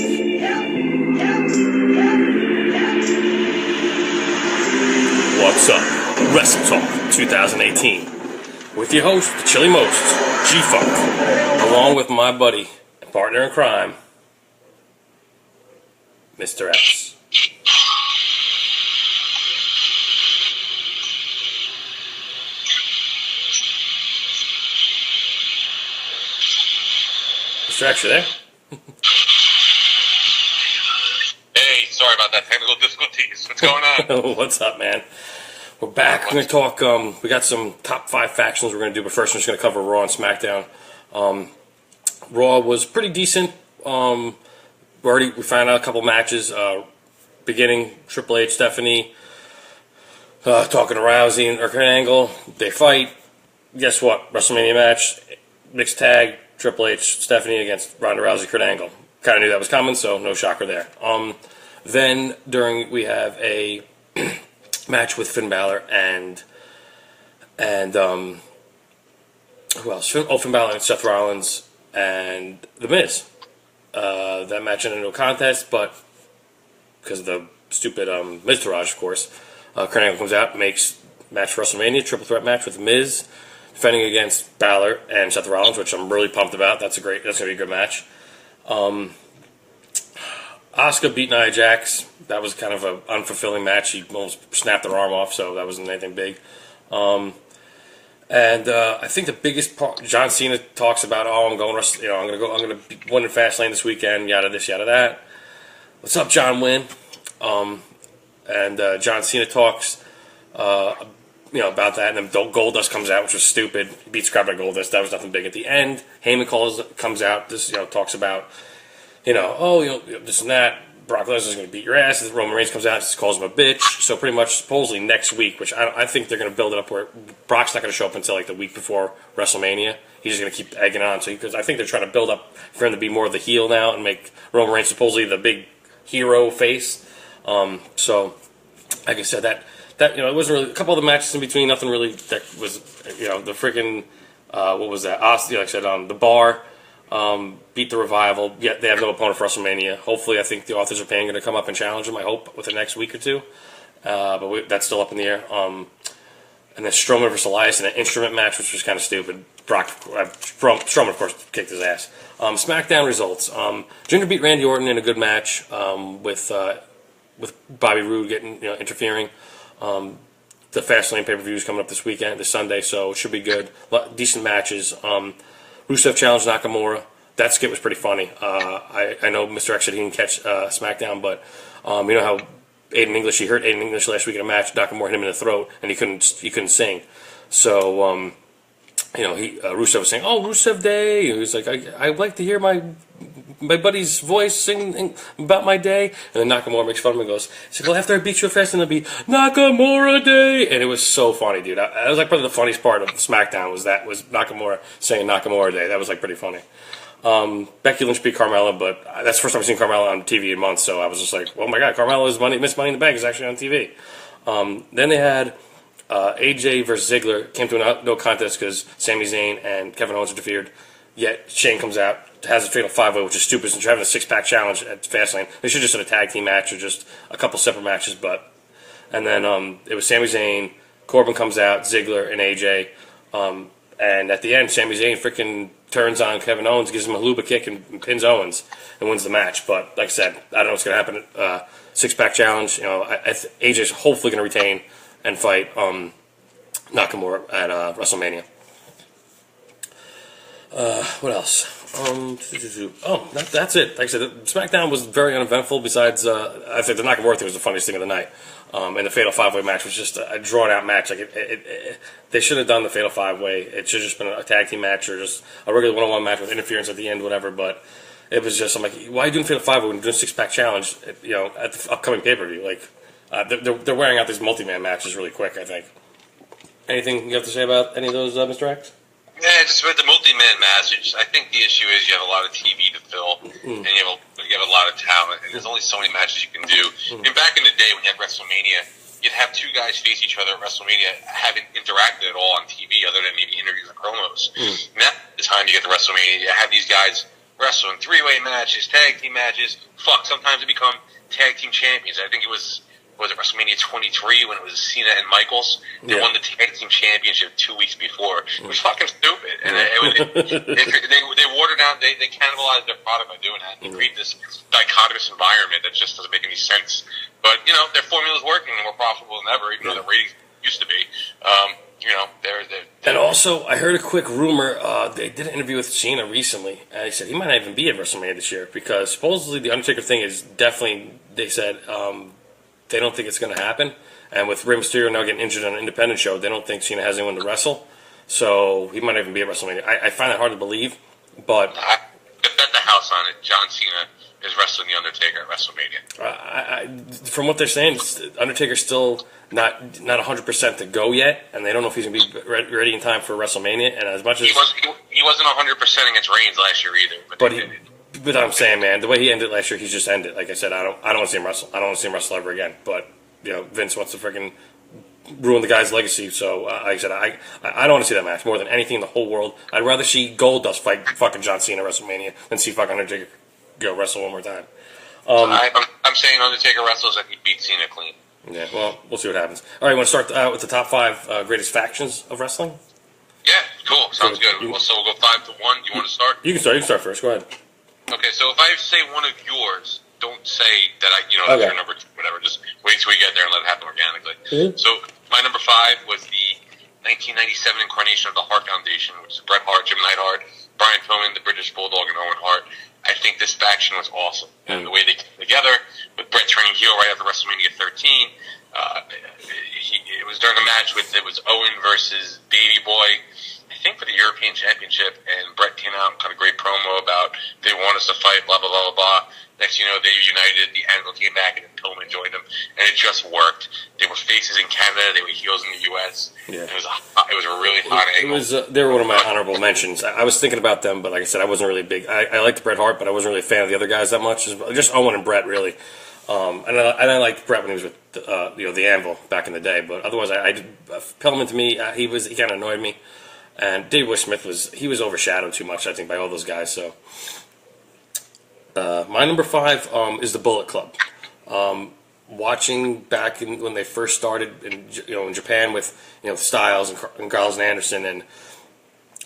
What's up? WrestleTalk 2018 with your host, the Chili Most, G-Funk, along with my buddy and partner in crime, Mr. X. Mr. X, you there? Hey, sorry about that. Technical difficulties. What's going on? What's up, man? We're back. We're going to talk, we got some top 5 factions we're going to do, but first I'm just going to cover Raw and SmackDown. Raw was pretty decent. We found out a couple matches. Beginning, Triple H, Stephanie, talking to Rousey and Kurt Angle. They fight. Guess what? WrestleMania match, mixed tag, Triple H, Stephanie against Ronda Rousey, Kurt Angle. Kind of knew that was coming, so no shocker there. Then we have a match with Finn Balor and who else? Finn Balor and Seth Rollins and The Miz. That match ended in no contest, but because of the stupid Miz-Taraj, of course, Kurt Angle comes out, makes match for WrestleMania, triple threat match with Miz, defending against Balor and Seth Rollins, which I'm really pumped about. That's going to be a good match. Asuka beat Nia Jax. That was kind of an unfulfilling match. She almost snapped her arm off, so that wasn't anything big. I think the biggest part, John Cena talks about, I'm going to be winning Fastlane this weekend, yada this, yada that. What's up, John Wynn? John Cena talks, about that, and then Goldust comes out, which was stupid. He beats crap by Goldust. That was nothing big at the end. Heyman comes out. This, talks about, this and that. Brock Lesnar's going to beat your ass. Roman Reigns comes out, calls him a bitch. So pretty much, supposedly next week, which I think they're going to build it up where Brock's not going to show up until like the week before WrestleMania. He's just going to keep egging on. So because I think they're trying to build up for him to be more of the heel now and make Roman Reigns supposedly the big hero face. So like I said, that it wasn't really a couple of the matches in between. Nothing really that was the freaking what was that? Like I said, the Bar. Beat the Revival. Yet they have no opponent for WrestleMania. Hopefully, I think the Authors of Pain are going to come up and challenge them. I hope within the next week or two. But that's still up in the air. And then Strowman versus Elias in an instrument match, which was kind of stupid. Strowman, of course, kicked his ass. SmackDown results. Jinder beat Randy Orton in a good match with Bobby Roode getting interfering. The Fastlane pay-per-view is coming up this Sunday, so it should be good. Decent matches. Rusev challenged Nakamura. That skit was pretty funny. I know Mr. X said he didn't catch SmackDown, but you know how he hurt Aiden English last week in a match. Nakamura hit him in the throat, and he couldn't sing. So Rusev was saying, "Oh, Rusev Day." He was like, "I like to hear my buddy's voice sing about my day." And then Nakamura makes fun of him and goes, he's like, "Well, after I beat you fast, and it'll be Nakamura Day." And it was so funny, dude. That was like probably the funniest part of SmackDown was Nakamura saying Nakamura Day. That was like pretty funny. Becky Lynch beat Carmella, but that's the first time I've seen Carmella on TV in months, so I was just like, oh my god, Carmella's Miss Money in the Bank is actually on TV. Then they had AJ versus Ziggler, came to a no contest because Sami Zayn and Kevin Owens interfered. Yet Shane comes out, has a fatal 5-way, which is stupid since you're having a 6-pack challenge at Fastlane. They should just have a tag team match or just a couple separate matches. And then it was Sami Zayn, Corbin comes out, Ziggler, and AJ. And at the end, Sami Zayn freaking turns on Kevin Owens, gives him a Luba kick, and pins Owens and wins the match. But like I said, I don't know what's going to happen. 6-pack challenge. AJ's hopefully going to retain and fight Nakamura at WrestleMania. What else? That's it. Like I said, SmackDown was very uneventful. Besides, I think the Nakamura thing was the funniest thing of the night. And the Fatal 5-Way match was just a drawn-out match. Like they should have done the Fatal 5-Way. It should have just been a tag team match or just a regular one-on-one match with interference at the end, whatever. But it was just, I'm like, why are you doing Fatal 5-Way when you're doing a 6-pack challenge? At the upcoming pay-per-view, like they're wearing out these multi-man matches really quick. I think. Anything you have to say about any of those, Mr. X? Yeah, just with the multi-man match, I think the issue is you have a lot of TV to fill, and you have a lot of talent, and there's only so many matches you can do. And back in the day when you had WrestleMania, you'd have two guys face each other at WrestleMania, haven't interacted at all on TV other than maybe interviews and promos. Now, the time you get to WrestleMania, you have these guys wrestle in 3-way matches, tag team matches. Fuck, sometimes they become tag team champions. I think it was it WrestleMania 23 when it was Cena and Michaels? They won the tag team championship 2 weeks before. It was fucking stupid. And they watered down, they cannibalized their product by doing that. They created this dichotomous environment that just doesn't make any sense. But, you know, their formula's working and more profitable than ever, even though the ratings used to be. You know, they're and also, I heard a quick rumor. They did an interview with Cena recently, and he said he might not even be at WrestleMania this year because supposedly the Undertaker thing is definitely, they said, they don't think it's going to happen. And with Rey Mysterio now getting injured on an independent show, they don't think Cena has anyone to wrestle. So he might not even be at WrestleMania. I find that hard to believe, but I bet the house on it. John Cena is wrestling the Undertaker at WrestleMania. From what they're saying, Undertaker's still not 100% to go yet, and they don't know if he's going to be ready in time for WrestleMania. And as much as he wasn't 100% against Reigns last year either, but I'm saying, man, the way he ended last year, he's just ended. Like I said, I don't want to see him wrestle. I don't want to see him wrestle ever again. But you know, Vince wants to freaking ruin the guy's legacy. So, like I said, I don't want to see that match more than anything in the whole world. I'd rather see Goldust fight fucking John Cena at WrestleMania than see fucking Undertaker go wrestle one more time. I'm saying Undertaker wrestles and he beats Cena clean. Yeah, well, we'll see what happens. All right, you want to start with the top 5 greatest factions of wrestling? Yeah, cool. Sounds good. So we'll go 5 to 1. You want to start? You can start. You can start first. Go ahead. Okay, so if I say one of yours, don't say that that's your number 2, whatever. Just wait till we get there and let it happen organically. Mm-hmm. So my number 5 was the 1997 incarnation of the Hart Foundation, which is Bret Hart, Jim Neidhart, Brian Pillman, the British Bulldog, and Owen Hart. I think this faction was awesome. And the way they came together, with Bret turning heel right after WrestleMania 13, it was during a match it was Owen versus Baby Boy, I think for the European Championship, and Bret came out and cut a great promo about they want us to fight, blah, blah, blah, blah, blah. Next thing you know, they united, the Anvil came back, and then Pillman joined them, and it just worked. They were faces in Canada, they were heels in the U.S. Yeah. It was a really hot angle. They were one of my honorable mentions. I was thinking about them, but like I said, I wasn't really big. I liked Bret Hart, but I wasn't really a fan of the other guys that much. Just Owen and Bret, really. And I liked Bret when he was with the Anvil back in the day, but otherwise, Pillman to me, he kind of annoyed me. And Davey Boy Smith was overshadowed too much, I think, by all those guys. So, my number 5 is the Bullet Club. Watching back when they first started in Japan with Styles and Carlos and Anderson and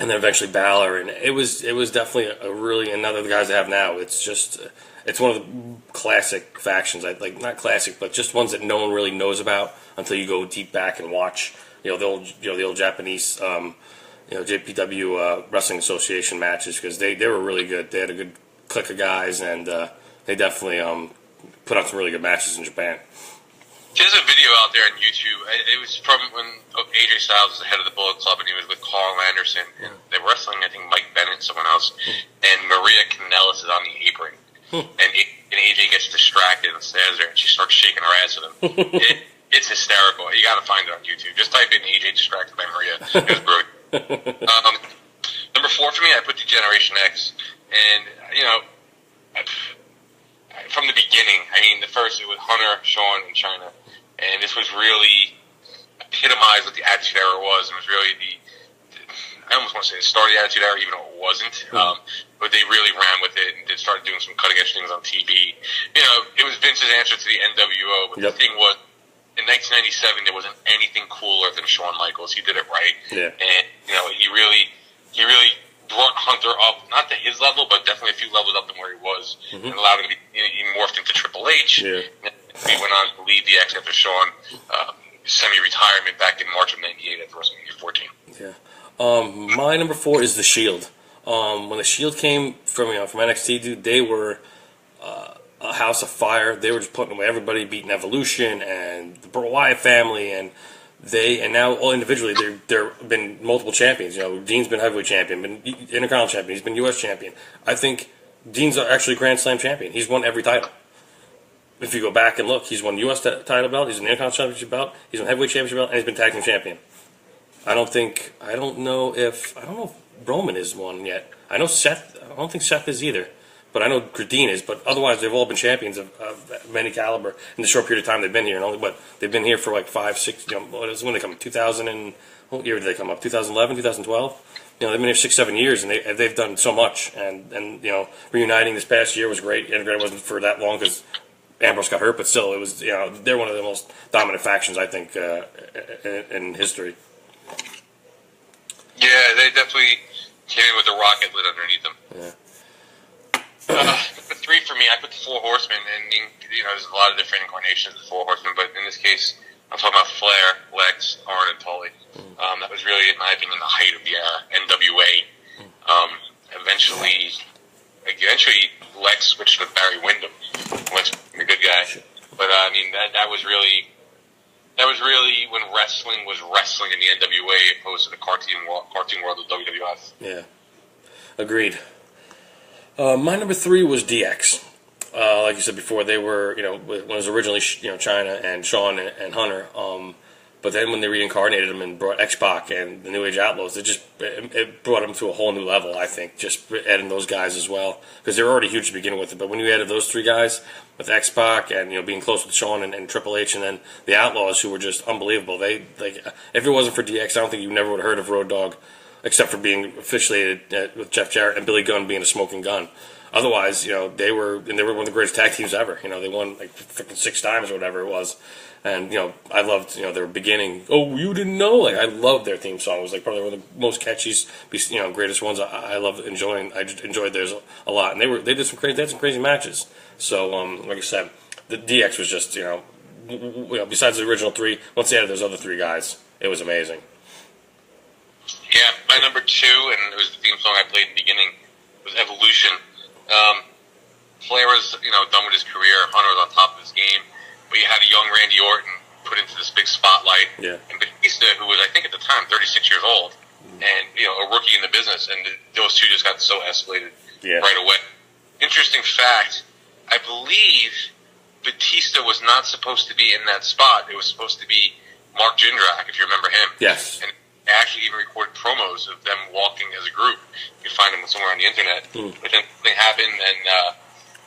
then eventually Balor, and it was definitely a really another the guys they have now. It's one of the classic factions. Not classic, but just ones that no one really knows about until you go deep back and watch the old Japanese. JPW Wrestling Association matches because they were really good. They had a good clique of guys, and they definitely put on some really good matches in Japan. There's a video out there on YouTube. It was from when AJ Styles was the head of the Bullet Club, and he was with Carl Anderson. And they were wrestling, I think, Mike Bennett and someone else. And Maria Kanellis is on the apron. And AJ gets distracted and stands there, and she starts shaking her ass at him. It's hysterical. You got to find it on YouTube. Just type in AJ distracted by Maria. It was brilliant. Number 4 for me, I put the Generation X, and from the beginning, the first it was Hunter, Shawn, and China, and this was really epitomized what the Attitude Era was. It was really I almost want to say the start of the Attitude Era, even though it wasn't. But they really ran with it and they started doing some cutting edge things on TV. It was Vince's answer to the NWO, but the thing was, in 1997, there wasn't anything cooler than Shawn Michaels. He did it right, and he really brought Hunter up, not to his level, but definitely a few levels up than where he was, and allowed him to be. He morphed into Triple H. Yeah. He went on to lead the X after Shawn semi-retirement back in March of '98 after WrestleMania 14. Yeah. My number 4 is the Shield. When the Shield came from NXT, dude, they were a house of fire. They were just putting away everybody, beating Evolution and the Wyatt family, and now all individually there have been multiple champions. Dean's been heavyweight champion, been Intercontinental champion, he's been U.S. champion. I think Dean's actually Grand Slam champion. He's won every title. If you go back and look, he's won U.S. title belt, he's an Intercontinental championship belt, he's won heavyweight championship belt, and he's been tag team champion. I don't know if Roman is one yet. I don't think Seth is either. But I know Dean is, but otherwise they've all been champions of many caliber in the short period of time they've been here. And they've been here for like 5, 6. When they come? 2000 and what year did they come up? 2011, 2012. they've been here 6-7 years, and they've done so much. And reuniting this past year was great. And it wasn't for that long because Ambrose got hurt, but still, it was they're one of the most dominant factions I think in history. Yeah, they definitely came in with a rocket lit underneath them. Yeah. Number 3 for me, I put the Four Horsemen, and there's a lot of different incarnations of the Four Horsemen, but in this case, I'm talking about Flair, Lex, Arn, and Tully. That was really, in my opinion, the height of the NWA. Eventually, Lex switched with Barry Windham. Lex was a good guy, but I mean that was really when wrestling was wrestling in the NWA opposed to the cartoon world of WWF. Yeah, agreed. My number 3 was DX. Like you said before, they were, when it was originally, China and Shawn and Hunter. But then when they reincarnated them and brought X-Pac and the New Age Outlaws, it brought them to a whole new level, I think, just adding those guys as well. Because they were already huge to begin with. But when you added those 3 guys with X-Pac and, being close with Shawn and Triple H and then the Outlaws, who were just unbelievable. If it wasn't for DX, I don't think you never would have heard of Road Dogg, except for being affiliated with Jeff Jarrett and Billy Gunn being a smoking gun. Otherwise, they were one of the greatest tag teams ever. They won like 6 times or whatever it was. And, I loved, their beginning. Oh, you didn't know? Like, I loved their theme song. It was like probably one of the most catchiest, greatest ones. I loved enjoying. I enjoyed theirs a lot. And they had some crazy matches. So, like I said, the DX was just, besides the original 3, once they added those other 3 guys, it was amazing. Yeah, my number 2, and it was the theme song I played in the beginning, was Evolution. Flair was, done with his career. Hunter was on top of his game. But you had a young Randy Orton put into this big spotlight. Yeah. And Batista, who was, I think at the time, 36 years old, and, a rookie in the business. And those two just got so escalated right away. Interesting fact, I believe Batista was not supposed to be in that spot. It was supposed to be Mark Jindrak, if you remember him. Yes. And actually even recorded promos of them walking as a group. You can find them somewhere on the internet. But then something happened,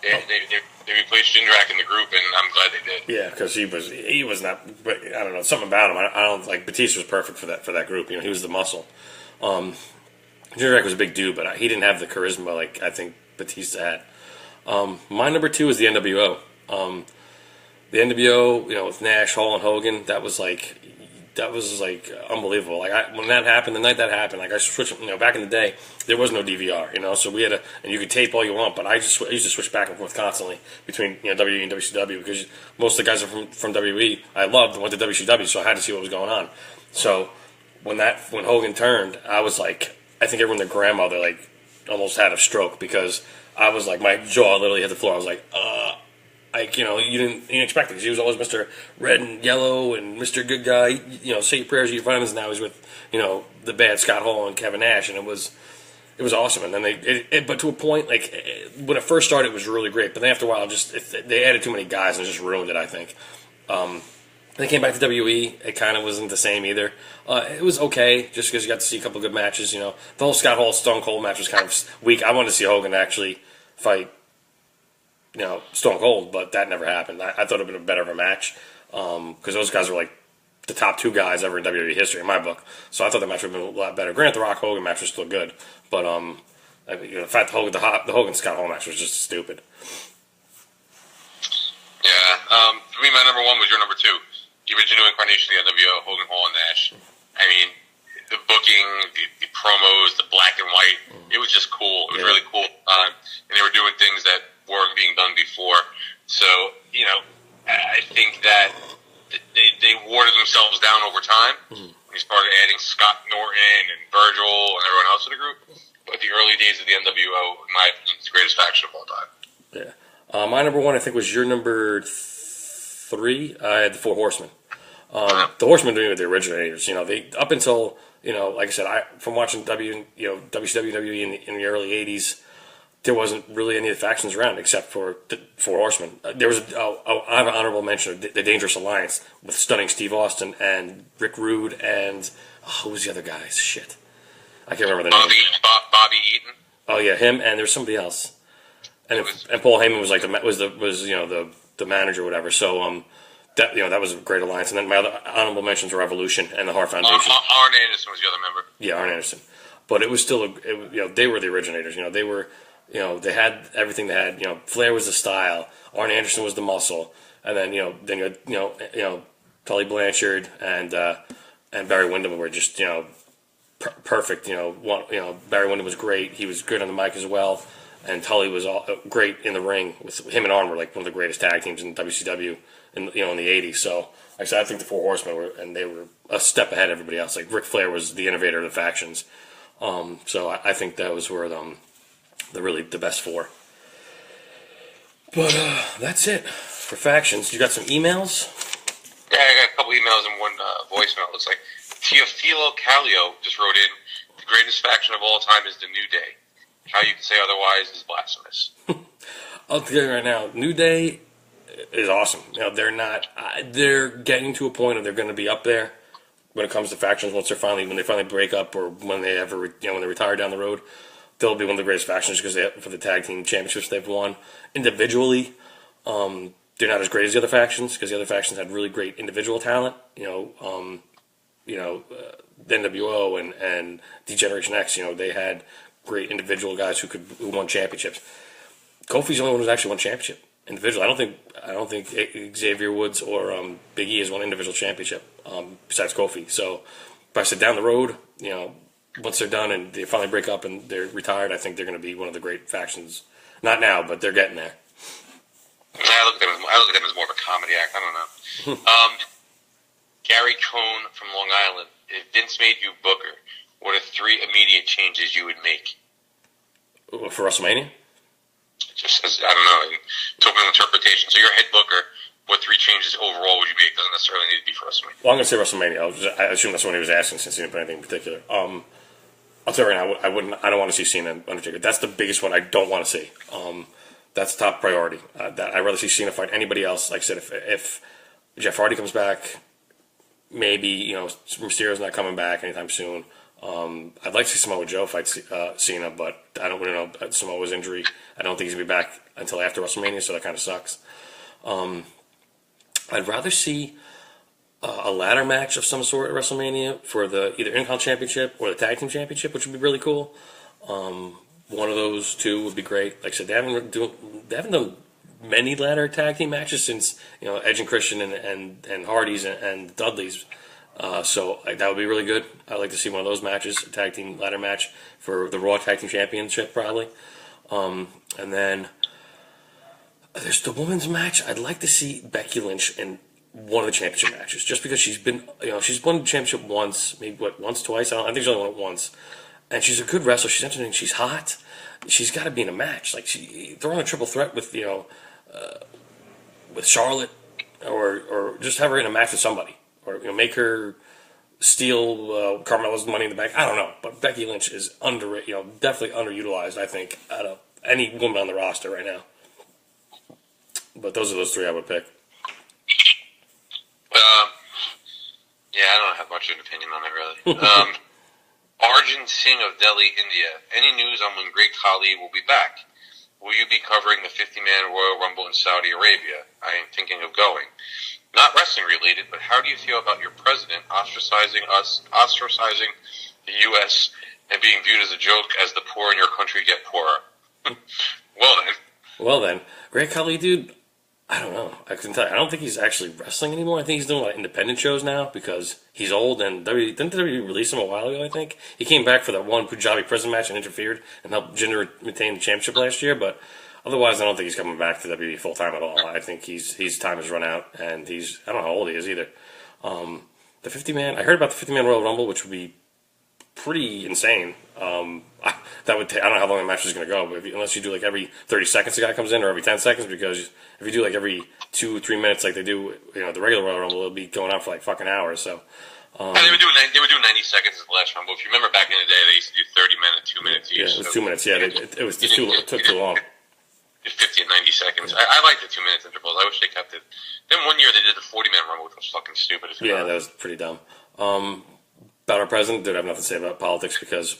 and they replaced Jindrak in the group, and I'm glad they did. Yeah, because he was not. I don't know, something about him. I don't like Batista was perfect for that group. He was the muscle. Jindrak was a big dude, but he didn't have the charisma like I think Batista had. My number 2 is the NWO. The NWO, with Nash, Hall, and Hogan, that was unbelievable. Like when that happened, the night that happened, like I switched. Back in the day, there was no DVR. So we had and you could tape all you want, but I used to switch back and forth constantly between WWE and WCW because most of the guys are from WWE. I loved and went to WCW, so I had to see what was going on. So when Hogan turned, I was like, I think everyone, their grandmother, like almost had a stroke because I was like, my jaw literally hit the floor. I was like, you didn't expect it because he was always Mr. Red and Yellow and Mr. Good Guy. Say your prayers, eat your vitamins. Now he's with the bad Scott Hall and Kevin Nash, and it was awesome. And then but to a point, like when it first started, it was really great. But then after a while, they added too many guys and it just ruined it. I think. They came back to WWE. It kind of wasn't the same either. It was okay just because you got to see a couple of good matches. The whole Scott Hall Stone Cold match was kind of weak. I wanted to see Hogan actually fight. Stone Cold, but that never happened. I thought it would have been better of a match because those guys were like the top 2 guys ever in WWE history in my book. So I thought the match would have been a lot better. Granted, the Rock Hogan match was still good, but the fact the Hogan Scott Hall match was just stupid. Yeah, for me, my number 1 was your number 2. The original incarnation of the NWO, Hogan, Hall, and Nash. I mean, the booking, the promos, the black and white, it was just cool. It was really cool. And they were doing things that weren't being done before. So, I think that they watered themselves down over time. When you started adding Scott Norton and Virgil and everyone else to the group. But the early days of the NWO, in my opinion, is the greatest faction of all time. Yeah. My number 1, I think, was your number 3. I had the Four Horsemen. The Horsemen doing with the originators. They up until like I said, from watching WCW in the early '80s, there wasn't really any of the factions around except for the Four Horsemen. There was I have an honorable mention of the Dangerous Alliance with Stunning Steve Austin and Rick Rude and who was the other guys? Shit, I can't remember the name. Bobby Eaton. Oh yeah, him and there was somebody else. And Paul Heyman was like the manager or whatever. So that was a great alliance. And then my other honorable mentions were Evolution and the Hart Foundation. Arn Anderson was the other member. Yeah, Arn Anderson. but it was still they were the originators. They were they had everything they had. Flair was the style, Arn Anderson was the muscle, and then you had Tully Blanchard and Barry Windham were just perfect. Barry Windham was great. He was good on the mic as well. And Tully was great in the ring. With him and Arn were like one of the greatest tag teams in WCW in the '80s. So, like I said, I think the Four Horsemen they were a step ahead of everybody else. Like Ric Flair was the innovator of the factions. So I think those were the best four. But that's it for factions. You got some emails? Yeah, I got a couple emails and one voicemail. It looks like Teofilo Callio just wrote in, "The greatest faction of all time is the New Day. How you can say otherwise is blasphemous." I'll tell you right now, New Day is awesome. They're not. They're getting to a point where they're going to be up there when it comes to factions. When they finally break up, or when they ever when they retire down the road, they'll be one of the greatest factions because for the tag team championships they've won individually. They're not as great as the other factions because the other factions had really great individual talent. The NWO and D-Generation X. They had great individual guys who won championships. Kofi's the only one who's actually won championship individually. I don't think Xavier Woods or Big E has won individual championship besides Kofi. So if I said down the road, once they're done and they finally break up and they're retired, I think they're going to be one of the great factions. Not now, but they're getting there. I look at them as more of a comedy act. I don't know. Gary Cohn from Long Island. If Vince made you Booker, what are 3 immediate changes you would make? For WrestleMania? Just as, I don't know, in total interpretation. So you're head Booker. What 3 changes overall would you make? Doesn't necessarily need to be for WrestleMania. Well, I'm going to say WrestleMania. I assume that's what he was asking since he didn't put anything in particular. I'll tell you right now, I don't want to see Cena and Undertaker. That's the biggest one I don't want to see. That's top priority. I'd rather see Cena fight anybody else. Like I said, if Jeff Hardy comes back, maybe Mysterio's not coming back anytime soon. I'd like to see Samoa Joe fight Cena, but I don't really know Samoa's injury. I don't think he's going to be back until after WrestleMania, so that kind of sucks. I'd rather see a ladder match of some sort at WrestleMania for the either Intercontinental Championship or the Tag Team Championship, which would be really cool. One of those two would be great. Like I said, they haven't done many ladder tag team matches since Edge and Christian and Hardys and Dudleys. So that would be really good. I'd like to see one of those matches, a tag team ladder match for the Raw Tag Team Championship, probably. And then there's the women's match. I'd like to see Becky Lynch in one of the championship matches, just because she's been, she's won the championship once, maybe once, twice. I think she's only won it once. And she's a good wrestler. She's entertaining. She's hot. She's got to be in a match. Like throw on a triple threat with with Charlotte, or just have her in a match with somebody, or make her steal Carmella's Money in the Bank. I don't know, but Becky Lynch is definitely underutilized. I think out of any woman on the roster right now. But those are those 3 I would pick. Yeah, I don't have much of an opinion on it really. Arjun Singh of Delhi, India. Any news on when Great Khali will be back? Will you be covering the 50-man Royal Rumble in Saudi Arabia? I am thinking of going. Not wrestling related, but how do you feel about your president ostracizing the U.S. and being viewed as a joke as the poor in your country get poorer? Well then, Great Khali, dude. I don't know. I can tell you, I don't think he's actually wrestling anymore. I think he's doing like independent shows now because he's old. And didn't WWE release him a while ago? I think he came back for that one Punjabi prison match and interfered and helped Jinder retain the championship last year. But otherwise, I don't think he's coming back to WWE full time at all. I think his time has run out, and I don't know how old he is either. The 50-man. I heard about the 50-man Royal Rumble, which would be pretty insane. I don't know how long the match is going to go, but unless you do like every 30 seconds a guy comes in, or every 10 seconds, because if you do like every 2-3 minutes like they do, the regular Royal Rumble, it'll be going on for like fucking hours. So they were doing 90 seconds at the last Rumble. If you remember back in the day, they used to do 30 minutes, 2 minutes each. Yeah, it was 2 minutes. Yeah, it took too long. 50 and 90 seconds. Yeah. I like the 2 minutes intervals. I wish they kept it. Then one year they did the 40-man Rumble, which was fucking stupid. Yeah, that was pretty dumb. About our president, dude, I have nothing to say about politics because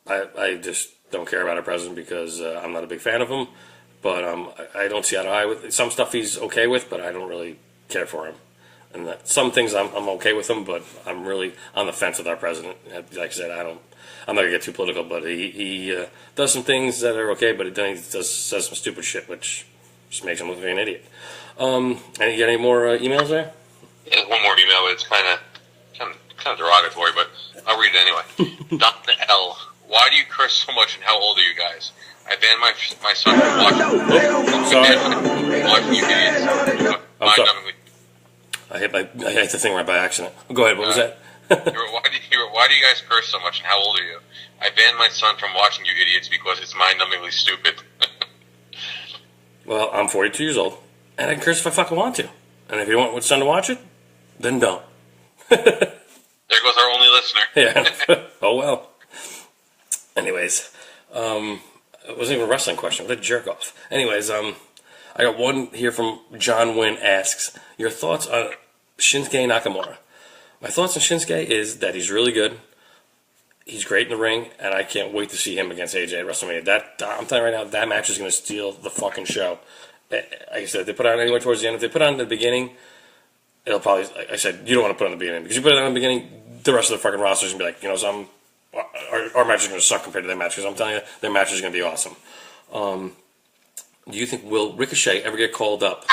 I just don't care about our president because I'm not a big fan of him. But I don't see eye to eye with some stuff he's okay with, but I don't really care for him. And some things I'm okay with him, but I'm really on the fence with our president. Like I said, I'm not gonna get too political, but he does some things that are okay, but then he says some stupid shit, which just makes him look like an idiot. And you got any more emails there? Yeah, there's one more email, but it's kind of derogatory, but I'll read it anyway. Dr. L, why do you curse so much, and how old are you guys? I banned my son from watching you idiots. I'm sorry. I hit the thing right by accident. Go ahead. What was that? Why do you guys curse so much, and how old are you? I banned my son from watching you idiots because it's mind-numbingly stupid. Well, I'm 42 years old, and I can curse if I fucking want to. And if you don't want your son to watch it, then don't. There goes our only listener. Yeah. Oh, well. Anyways, it wasn't even a wrestling question. What a jerk off. Anyways, I got one here from John Wynn asks, your thoughts on Shinsuke Nakamura? My thoughts on Shinsuke is that he's really good. He's great in the ring, and I can't wait to see him against AJ at WrestleMania. I'm telling you right now, that match is going to steal the fucking show. Like I said, if they put it on anywhere towards the end, if they put it on in the beginning, it'll probably, like I said, you don't want to put it on the beginning. Because you put it on in the beginning, the rest of the fucking roster is going to be like, our match is going to suck compared to their match. Because I'm telling you, their match is going to be awesome. Do you think, will Ricochet ever get called up?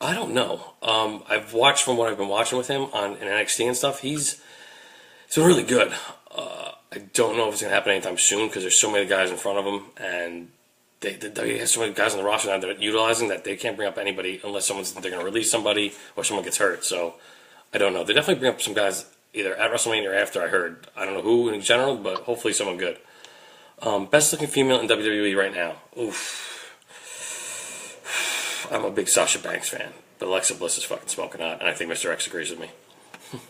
I don't know. I've watched from what I've been watching with him in NXT and stuff. He's really good. I don't know if it's going to happen anytime soon because there's so many guys in front of him, and they have so many guys on the roster now that are utilizing that they can't bring up anybody unless they're going to release somebody or someone gets hurt. So I don't know. They definitely bring up some guys either at WrestleMania or after. I heard. I don't know who in general, but hopefully someone good. Best looking female in WWE right now. Oof. I'm a big Sasha Banks fan, but Alexa Bliss is fucking smoking hot, and I think Mr. X agrees with me. Yeah,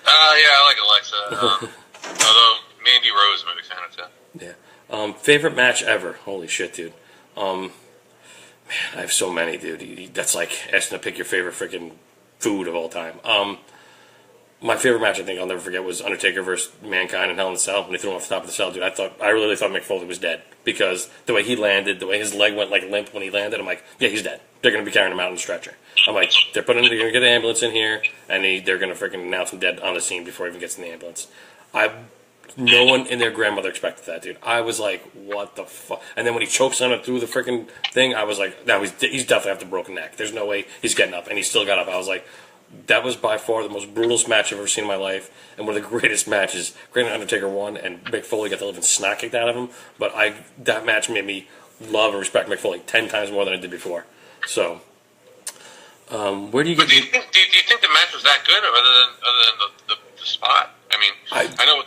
I like Alexa. Although Mandy Rose, I'm a big fan of too. Yeah. Favorite match ever? Holy shit, dude. Man, I have so many, dude. That's like asking to pick your favorite freaking food of all time. My favorite match, I think I'll never forget, was Undertaker versus Mankind in Hell in a Cell. When they threw him off the top of the cell, dude, I really thought Mick Foley was dead because the way he landed, the way his leg went like limp when he landed, I'm like, yeah, he's dead. They're going to be carrying him out in the stretcher. I'm like, they're going to get an ambulance in here, and they're going to freaking announce him dead on the scene before he even gets in the ambulance. No one in their grandmother expected that, dude. I was like, what the fuck? And then when he chokes on it through the freaking thing, I was like, no, he's definitely have the broken neck. There's no way he's getting up, and he still got up. I was like, that was by far the most brutalest match I've ever seen in my life, and one of the greatest matches. Granted, Undertaker won, and Mick Foley got the living snot kicked out of him, but that match made me love and respect Mick Foley 10 times more than I did before. So, where do you get? Do you think the match was that good, other than the spot? I mean, I know it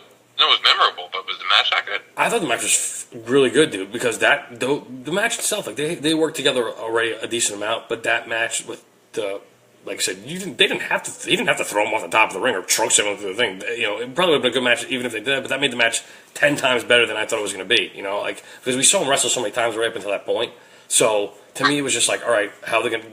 was memorable, but was the match that good? I thought the match was really good, dude, because the match itself, like they worked together already a decent amount, but that match with the, like I said, they didn't have to throw him off the top of the ring or choke him through the thing. It probably would have been a good match even if they did, but that made the match 10 times better than I thought it was going to be. Because we saw him wrestle so many times right up until that point. So to me, it was just like, all right, what are they going to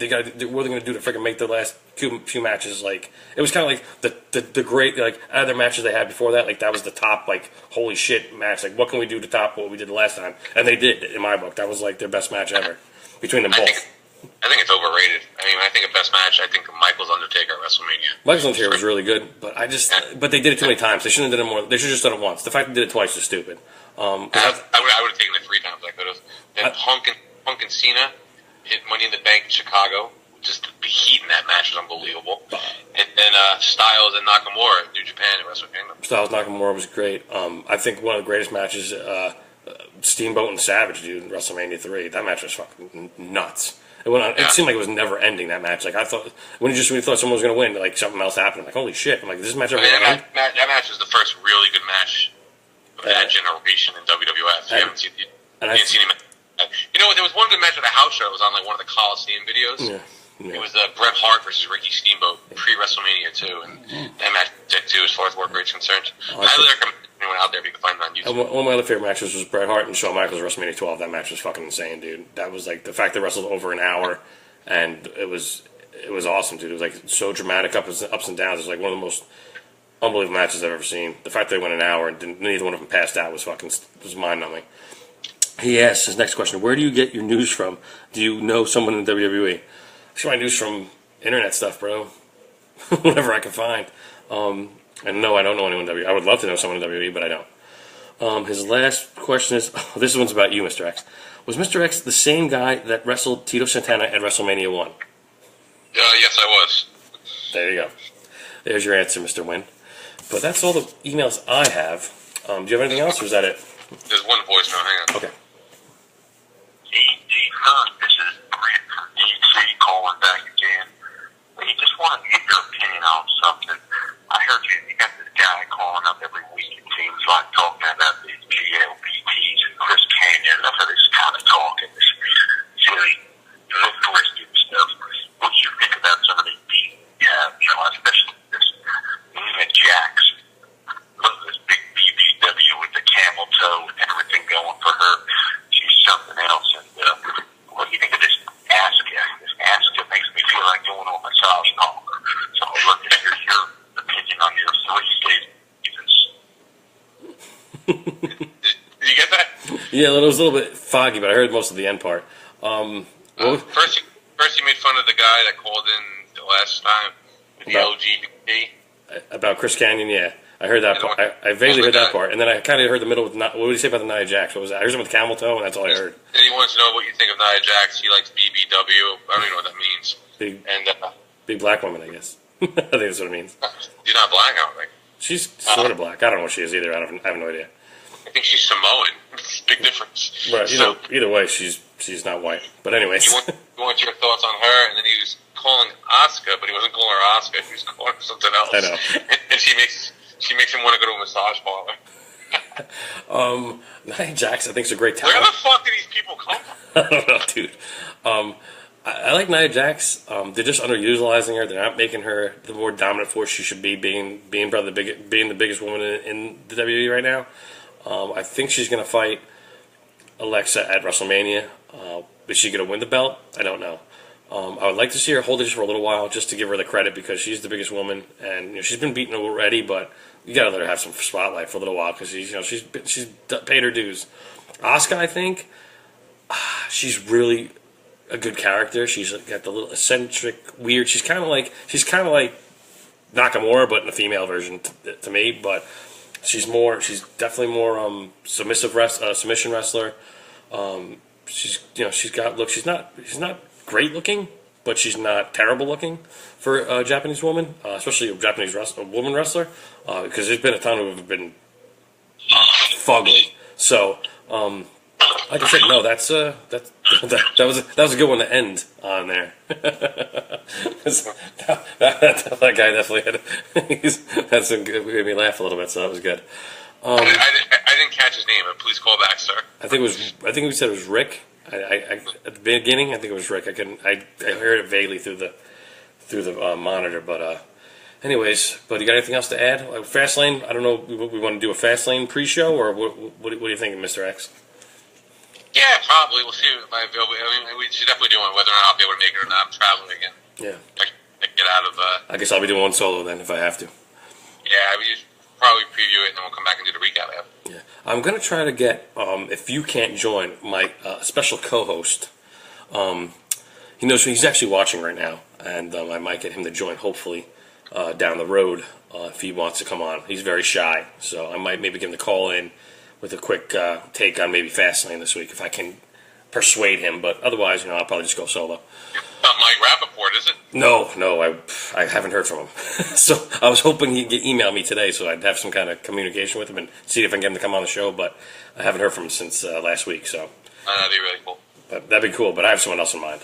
do to freaking make the last few matches? Like, it was kind of like the great, like, out of their matches they had before that, like, that was the top, like, holy shit match. Like, what can we do to top what we did the last time? And they did, in my book. That was, like, their best match ever between them both. I think it's overrated. I mean, I think the best match, I think Michael's Undertaker at WrestleMania. Michael's Undertaker was really good, but but they did it too many times. They shouldn't have done it more. They should have just done it once. The fact they did it twice is stupid. I would have taken it 3 times. I could have. Then Punk and Cena hit Money in the Bank in Chicago. Just the heat in that match was unbelievable. And then Styles and Nakamura at New Japan at Wrestle Kingdom. Styles Nakamura was great. I think one of the greatest matches, Steamboat and Savage, dude, in WrestleMania 3. That match was fucking nuts. It went on. Yeah. It seemed like it was never ending, that match. Like, I thought when you thought someone was going to win, like something else happened. I'm like, holy shit! I'm like, is this match ever going to end? That match was the first really good match of that generation in WWF. You haven't seen him. There was one good match at a house show. It was on like one of the Coliseum videos. Yeah. It was Bret Hart versus Ricky Steamboat pre-WrestleMania 2, and that match too, as far as work rate's concerned. I highly recommend anyone out there if you can find it on YouTube. One of my other favorite matches was Bret Hart and Shawn Michaels at WrestleMania 12. That match was fucking insane, dude. That was like the fact they wrestled over an hour, and it was awesome, dude. It was like so dramatic, ups and downs. It was like one of the most unbelievable matches I've ever seen. The fact they went an hour and neither one of them passed out was mind numbing. He asks his next question: where do you get your news from? Do you know someone in WWE? I get my news from internet stuff, bro. whatever I can find. And no, I don't know anyone in WWE. I would love to know someone in WWE, but I don't. His last question is, this one's about you, Mr. X. Was Mr. X the same guy that wrestled Tito Santana at WrestleMania 1? Yes, I was. There you go. There's your answer, Mr. Wynn. But that's all the emails I have. Do you have anything else, or is that it? There's one voicemail. Hang on. Okay. This is Brent from DC calling back again. We just wanted to get your opinion on something. I heard you got this guy calling up every week, it seems like, talking about these GLBTs and Chris Canyon, enough of this kind of talking, this silly, militaristic stuff. What do you think about some of these beats? Especially this Nina Jax. Look at this big BBW with the camel toe and everything going for her. She's something else. And what do you think of this Asuka? This Asuka makes me feel like going on a massage parlor. So I'd love to hear your opinion on your 3 stages. Did you get that? Yeah, it was a little bit foggy, but I heard most of the end part. First you made fun of the guy that called in the last time with the LGBT. About Chris Canyon, yeah. I heard that part. I vaguely heard that part. And then I kind of heard the middle with, what did he say about the Nia Jax? What was that? I heard something with camel toe, and that's all I heard. And he wants to know what you think of Nia Jax. He likes BBW. I don't even know what that means. Big black woman, I guess. I think that's what it means. She's not black, I don't think. She's sort of black. I don't know what she is either. I have no idea. I think she's Samoan. Big difference. Right. Either way, she's not white. But anyways. You want your thoughts on her, and then he was calling Asuka, but he wasn't calling her Asuka. He was calling her something else. I know. And she makes him want to go to a massage parlor. Nia Jax, I think, is a great talent. Where the fuck do these people come from? I don't know, dude. I like Nia Jax. They're just underutilizing her. They're not making her the more dominant force she should be, being probably being the biggest woman in the WWE right now. I think she's going to fight Alexa at WrestleMania. Is she going to win the belt? I don't know. I would like to see her hold it just for a little while, just to give her the credit, because she's the biggest woman, and she's been beaten already. But you got to let her have some spotlight for a little while, because she's paid her dues. Asuka, I think, she's really a good character. She's got the little eccentric, weird. She's kind of like Nakamura, but in a female version to me. But she's definitely more submission wrestler. She's got look. She's not great looking, but she's not terrible looking for a Japanese woman, especially a Japanese woman wrestler, because there's been a ton who have been fugly. So, like I said, no, that was a good one to end on there. that guy definitely had some good, made me laugh a little bit, so that was good. I didn't catch his name, but please call back, sir. I think we said it was Rick. I at the beginning, I think it was Rick. I heard it vaguely through the monitor, but anyways. But you got anything else to add? Fastlane. I don't know. We want to do a Fastlane pre-show, or what do you think, Mr. X? Yeah, probably. We'll see if my availability. I mean, we should definitely do one, whether or not I'll be able to make it or not. I'm traveling again. Yeah. I get out of. I guess I'll be doing one solo then if I have to. Yeah, we just probably preview it, and then we'll come back and do the recap after. Yeah, I'm gonna try to get. If you can't join, my special co-host. He knows he's actually watching right now, and I might get him to join. Hopefully, down the road, if he wants to come on. He's very shy, so I might maybe give him the call in with a quick take on maybe Fastlane this week if I can persuade him. But otherwise, I'll probably just go solo. Not Mike Rappaport, is it? No, I haven't heard from him. So I was hoping he'd email me today so I'd have some kind of communication with him and see if I can get him to come on the show, but I haven't heard from him since last week. So that'd be really cool. That'd be cool, but I have someone else in mind.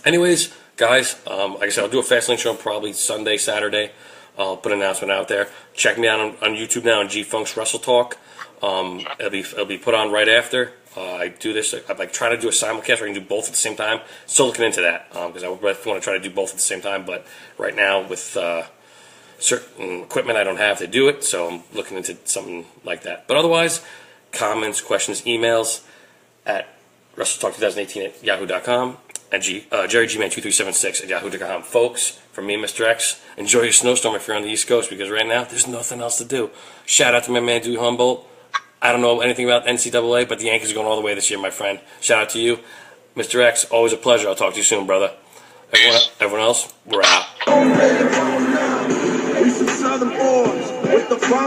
Anyways, guys, like I said, I'll do a Fastlane show probably Sunday, Saturday. I'll put an announcement out there. Check me out on YouTube now on G-Funk's Wrestle Talk. It'll be put on right after. I do this. I'm trying to do a simulcast where I can do both at the same time. Still looking into that because I would want to try to do both at the same time. But right now, with certain equipment, I don't have to do it. So I'm looking into something like that. But otherwise, comments, questions, emails at WrestleTalk2018 at yahoo.com and JerryGman2376 at yahoo.com. Folks, from me and Mr. X, enjoy your snowstorm if you're on the East Coast because right now there's nothing else to do. Shout out to my man, Dewey Humboldt. I don't know anything about NCAA, but the Yankees are going all the way this year, my friend. Shout out to you. Mr. X, always a pleasure. I'll talk to you soon, brother. Everyone else, we're out. We some Southern boys with the